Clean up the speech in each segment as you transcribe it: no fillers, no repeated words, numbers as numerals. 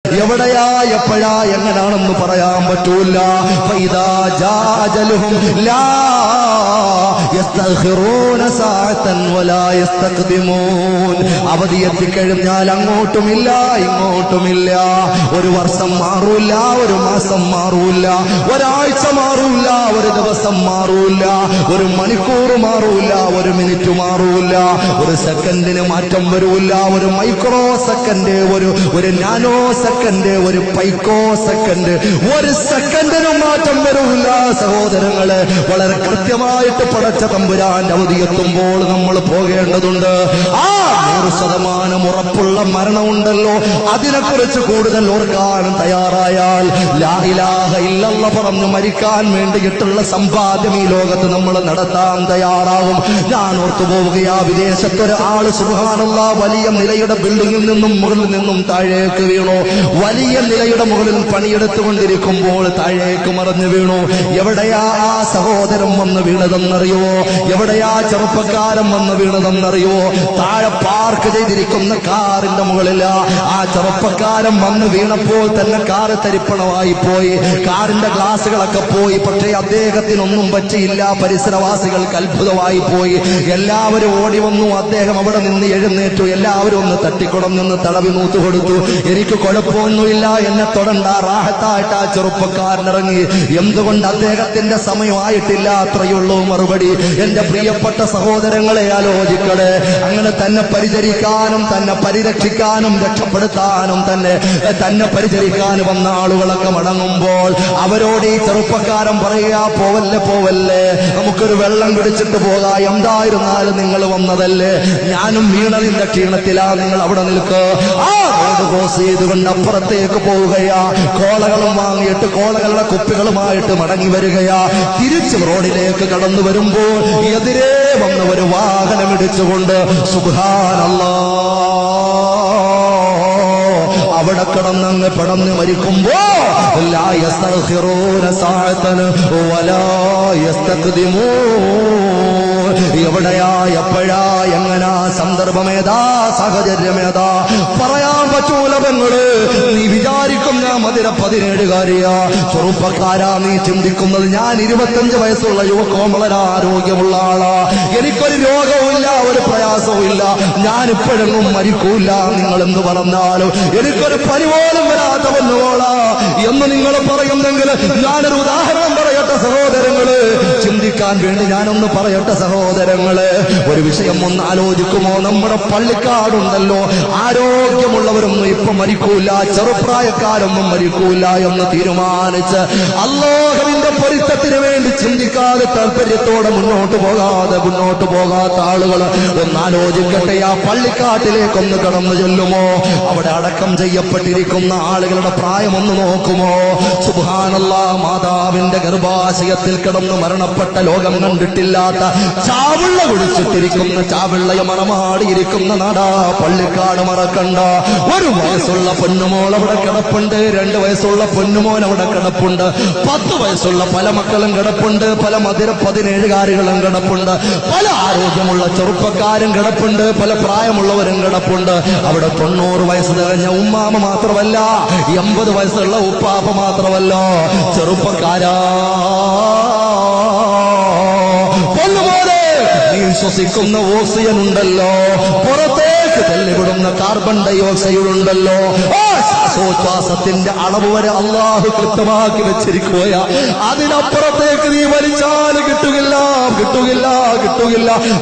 എവിടെയാ എപ്പോഴാ എങ്ങനാണെന്ന് പറയാൻ പറ്റൂല. ഫൈദാ ജാ അജലുഹും ലാ യസ്തഖിറൂന സഅതൻ വലാ യസ്തഖ്ദിമൂൻ. അവധി എത്തിക്കഴിഞ്ഞാൽ അങ്ങോട്ടുമില്ല ഇങ്ങോട്ടുമില്ല. ഒരു വർഷം മാറൂല, ഒരു മാസം മാറൂല, ഒരാഴ്ച മാറൂല, ഒരു ദിവസം മാറൂല, ഒരു മണിക്കൂർ മാറൂല, ഒരു മിനിറ്റ് മാറൂല, ഒരു സെക്കൻഡിന് മാറ്റം വരൂല. ഒരു മൈക്രോ സെക്കൻഡ്, ഒരു നാനോ സെക്കൻഡ്, ഒരു പൈക്കോ സെക്കൻഡ്, ഒരു സെക്കൻഡിനും മാറ്റം വരൂല. സഹോദരങ്ങളെ, വളരെ കൃത്യമായിട്ട് പടച്ച തമ്പുരാന്റെ അവധി എത്തുമ്പോൾ നമ്മൾ പോകേണ്ടതുണ്ട്. ആ 100% ഉറപ്പുള്ള മരണമുണ്ടല്ലോ, അതിനെക്കുറിച്ച് കൂടുതൽ ഓർക്കാൻ തയ്യാറായാൽ ലാ ഇലാഹ ഇല്ലല്ലാഹ് പറഞ്ഞു മരിക്കാൻ വേണ്ടിയിട്ടുള്ള സമ്പാദ്യം ഈ ലോകത്ത് നമ്മൾ നടത്താൻ തയ്യാറാകും. ഞാൻ ഓർത്തു പോവുകയാ, വിദേശത്തൊരാള് സുബ്ഹാനല്ലാഹ് വലിയ നിലയുടെ ബിൽഡിങ്ങിൽ നിന്നും മുകളിൽ നിന്നും താഴേക്ക് വീണു. വലിയ നിലയുടെ മുകളിൽ പണിയെടുത്തുകൊണ്ടിരിക്കുമ്പോൾ താഴേക്ക് മറിഞ്ഞു വീണു. എവിടെയാ ആ സഹോദരൻ വന്ന് വീണതെന്നറിയോ? എവിടെയാ ചെറുപ്പക്കാരൻ വന്ന് വീണതെന്നറിയോ? താഴെ പാർക്ക് ചെയ്തിരിക്കുന്ന കാറിന്റെ മുകളിൽ ആ ചെറുപ്പക്കാരൻ വന്ന് വീണപ്പോൾ തന്നെ കാറ് തരിപ്പണമായി പോയി, കാറിന്റെ ഗ്ലാസുകളൊക്കെ പോയി. പക്ഷേ അദ്ദേഹത്തിനൊന്നും പറ്റിയില്ല. പരിസരവാസികൾക്ക് അത്ഭുതമായി പോയി. എല്ലാവരും ഓടി വന്നു. അദ്ദേഹം അവിടെ നിന്ന് എഴുന്നേറ്റു. എല്ലാവരും ഒന്ന് തട്ടിക്കൊടഞ്ഞൊന്ന് തടവി നൂത്തു കൊടുത്തു. എനിക്ക് കുഴപ്പമൊന്നുമില്ല, എന്നെ തൊടണ്ട, റാഹത്തായിട്ട് ആ ചെറുപ്പക്കാരനിറങ്ങി. എന്തുകൊണ്ട്? അദ്ദേഹത്തിന്റെ സമയമായിട്ടില്ല, അത്രയുള്ളൂ മറുപടി. എന്റെ പ്രിയപ്പെട്ട സഹോദരങ്ങളെ, ആലോചിക്കണേ. അങ്ങനെ തന്നെ പരിചരിക്കാനും തന്നെ പരിരക്ഷിക്കാനും രക്ഷപ്പെടുത്താനും തന്നെ പരിചരിക്കാനും വന്ന ആളുകളൊക്കെ മടങ്ങുമ്പോൾ അവരോട് ഈ ചെറുപ്പക്കാരൻ പറയുക, പോവല്ലേ പോവല്ലേ, നമുക്കൊരു വെള്ളം കുടിച്ചിട്ട് പോകാം. എന്തായിരുന്നാലും നിങ്ങൾ വന്നതല്ലേ, ഞാനും വീണതിന്റെ ക്ഷീണത്തിലാ, നിങ്ങൾ അവിടെ നിൽക്കുക. ആ റോഡ് ക്രോസ് ചെയ്തുകൊണ്ട് അപ്പുറത്തേക്ക് പോവുകയാ. കോളകളും വാങ്ങിയിട്ട് കോളകളുടെ കുപ്പികളുമായിട്ട് മടങ്ങി വരികയാ. തിരിച്ച് റോഡിലേക്ക് കടന്നു വരുമ്പോൾ എതിരെ വന്ന ഒരു വാഹനം ഇടിച്ചുകൊണ്ട് സുബ്ഹാനല്ലാഹ് അവിടെ കിടന്നങ്ങ് പടന്ന് മരിക്കുമ്പോ ലാ യസ്തഖിറൂന സഅതൻ വലാ യസ്തഖ്ദിമൂൻ. എവിടെയാ എപ്പോഴാ എങ്ങനാ സന്ദർഭമേതാ സാഹചര്യമേതാ പറയാൻ പറ്റൂല. പെങ്ങള്, നീ വിചാരിക്കും ഞാൻ മധുര 17കാരിയാ, ചെറുപ്പക്കാരാ, നീ ചിന്തിക്കുന്നത് ഞാൻ 25 വയസ്സുള്ള യുവകോമളന ആരോഗ്യമുള്ള ആളാ, എനിക്കൊരു രോഗവുമില്ല, ഒരു പ്രയാസവും ഇല്ല, ഞാനിപ്പോഴെങ്ങും മരിക്കൂല. നിങ്ങൾ എന്ത് പറഞ്ഞാലും എനിക്കൊരു പനി പോലും വരാത്ത വന്നുപോളാ എന്ന് നിങ്ങൾ പറയുന്നെങ്കിൽ ഞാനൊരു ഉദാഹരണം പറയട്ടെ സഹോദരങ്ങള്. ചിന്തിക്കാൻ വേണ്ടി ഞാനൊന്ന് പറയട്ടെ സഹോദരങ്ങള്. ഒരു വിഷയം ഒന്ന് ആലോചിക്കുമോ? നമ്മുടെ പള്ളിക്കാടുണ്ടല്ലോ, ആരോഗ്യമുള്ളവരൊന്നും ഇപ്പൊ മരിക്കൂല, ചെറുപ്രായക്കാരൊന്നും മരിക്കൂല എന്ന് തീരുമാനിച്ച് അല്ലാഹുവിന്റെ പൊരുത്തത്തിന് വേണ്ടി ചിന്തിക്കാതെ താല്പര്യത്തോടെ മുന്നോട്ട് പോകാത്ത ആളുകൾ ഒന്നാലോചിക്കട്ടെ. ആ പള്ളിക്കാട്ടിലേക്കൊന്ന് കടന്നു ചെല്ലുമോ? അവിടെ അടക്കം ചെയ്യപ്പെട്ടിരിക്കുന്ന ആളുകളുടെ പ്രായം ഒന്ന് നോക്കുമോ? സുബ്ഹാനല്ലാഹ്, മാതാവിന്റെ ഗർഭാശയത്തിൽ കിടന്ന് മരണപ്പെട്ട ലോകം കണ്ടിട്ടില്ലാത്ത ചാവിള്ള കുടിച്ചിട്ടിരിക്കുന്ന, ചാവിള്ളയെ മണമാടിയിരിക്കുന്ന നാടാ പള്ളിക്കാട്. മറക്കണ്ട, 1 വയസ്സുള്ള പൊന്നുമോൾ അവിടെ കിടപ്പുണ്ട്, 2 വയസ്സുള്ള പൊന്നുമോൻ അവിടെ കിടപ്പുണ്ട്, 10 വയസ്സുള്ള പല മക്കളും കിടപ്പുണ്ട്, പല മധുര 17കാരികളും കിടപ്പുണ്ട്, പല ആരോഗ്യമുള്ള ചെറുപ്പക്കാരും കിടപ്പുണ്ട്, പല പ്രായമുള്ളവരും കിടപ്പുണ്ട്. അവിടെ 90 വയസ്സ് തികഞ്ഞ ഉമ്മാമ മാത്രമല്ല, 80 വയസ്സുള്ള ഉപ്പാപ്പ മാത്രമല്ല, ചെറുപ്പക്കാരാ, പൊന്നുപോലെ നീ ശ്വസിക്കുന്ന ഓക്സിജൻ ഉണ്ടല്ലോ, പുറത്തേക്ക് തള്ളിവിടുന്ന കാർബൺ ഡൈ ഓക്സൈഡ് ഉണ്ടല്ലോ, ശ്വാസോച്ഛ്വാസത്തിന്റെ അളവ് വരെ അള്ളാഹു കൃത്യമാക്കി വെച്ചിരിക്കുകയാ. അതിനപ്പുറത്തേക്ക് നീ വലിച്ചാൽ കിട്ടുകില്ല.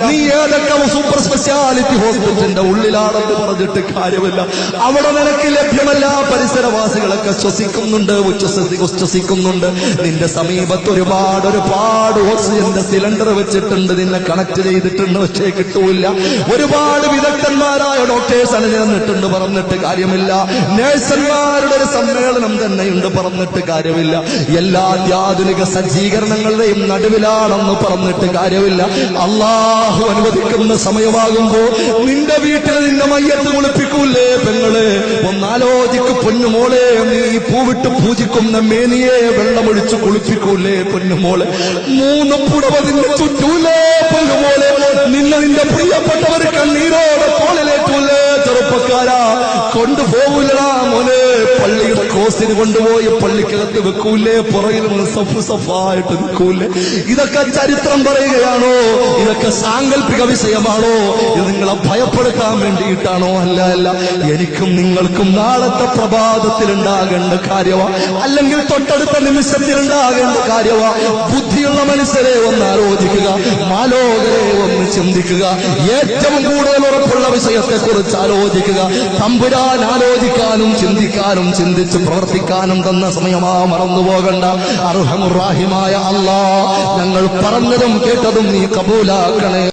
നീ ഏതൊക്കെ സൂപ്പർ സ്പെഷ്യാലിറ്റി ഹോസ്പിറ്റലിന്റെ ഉള്ളിലാണെന്ന് പറഞ്ഞിട്ട് കാര്യമില്ല, അവിടെ നിനക്ക് ലഭ്യമല്ല. പരിസരവാസികളൊക്കെ ശ്വസിക്കുന്നുണ്ട്, ഉച്ഛ്വസിക്കുന്നുണ്ട്. നിന്റെ സമീപത്ത് ഒരുപാട് ഓക്സിജന്റെ സിലിണ്ടർ വെച്ചിട്ടുണ്ട്, നിന്നെ കണക്ട് ചെയ്തിട്ടുണ്ട്, പക്ഷേ കിട്ടൂല. ഒരുപാട് വിദഗ്ധന്മാരായ ഡോക്ടേഴ്സ് അണിനിരന്നിട്ടുണ്ട്, പറഞ്ഞിട്ട് കാര്യമില്ല. നേഴ്സന്മാരുടെ ഒരു സമ്മേളനം തന്നെയുണ്ട്, പറഞ്ഞിട്ട് കാര്യമില്ല. എല്ലാ അത്യാധുനിക സജ്ജീകരണങ്ങളുടെയും നടുവിലാണെന്ന് പറഞ്ഞിട്ട് കാര്യമില്ല. അള്ളാഹു അനുവദിക്കുന്ന സമയമാകുമ്പോ നിന്റെ വീട്ടിൽ നിന്റെ മയ്യത്ത് കുളിപ്പിക്കൂലേ പെങ്ങളെ? ഒന്നാലോചിക്ക് പൊന്നുമോളെ, നീ പൂവിട്ട് പൂജിക്കുന്ന മേനിയെ വെള്ളമൊഴിച്ച് കുളിപ്പിക്കൂലേ പൊന്നുമോളെ? 3 പുടവ നിന്നെ ചുറ്റൂലേ പൊന്നുമോളെ? നിന്നെ നിന്റെ പ്രിയപ്പെട്ടവർ കണ്ണീരോടെ തോളിലേറ്റൂലേ ചെറുപ്പം? ചെറുപ്പക്കാരാ, കൊണ്ടുപോകൂലടാ മോനെ. പള്ളിയുടെ ക്രോസിന് കൊണ്ടുപോയി പള്ളിക്കകത്ത് വെക്കൂലേ, പുറകിൽ നിന്ന് സഫ് സഫായിട്ട് നിൽക്കൂലേ? ഇതൊക്കെ ചരിത്രം പറയുകയാണോ? ഇതൊക്കെ സാങ്കല്പിക വിഷയമാണോ? ഇത് നിങ്ങളെ ഭയപ്പെടുത്താൻ വേണ്ടിയിട്ടാണോ? അല്ല അല്ല, എനിക്കും നിങ്ങൾക്കും നാളത്തെ പ്രഭാതത്തിൽ ഉണ്ടാകേണ്ട കാര്യമാ, അല്ലെങ്കിൽ തൊട്ടടുത്ത നിമിഷത്തിൽ ഉണ്ടാകേണ്ട കാര്യമാ. ബുദ്ധിയുള്ള മനുഷ്യരെ ഒന്ന് ആലോചിക്കുക, മാലോകരെ ഒന്ന് ചിന്തിക്കുക. ഏറ്റവും കൂടുതൽ ഉറപ്പുള്ള വിഷയത്തെ കുറിച്ച് ആലോചിക്കുക. തമ്പുരാൻ ആലോചിക്കാനും ചിന്തിക്കാനും ചിന്തിച്ച് പ്രവർത്തിക്കാനും തന്ന സമയമാ, മറന്നുപോകണ്ട. അർഹമുർ റഹീമായ അല്ലാഹ്, ഞങ്ങൾ പറഞ്ഞതും കേട്ടതും നീ കബൂലാക്കണേ.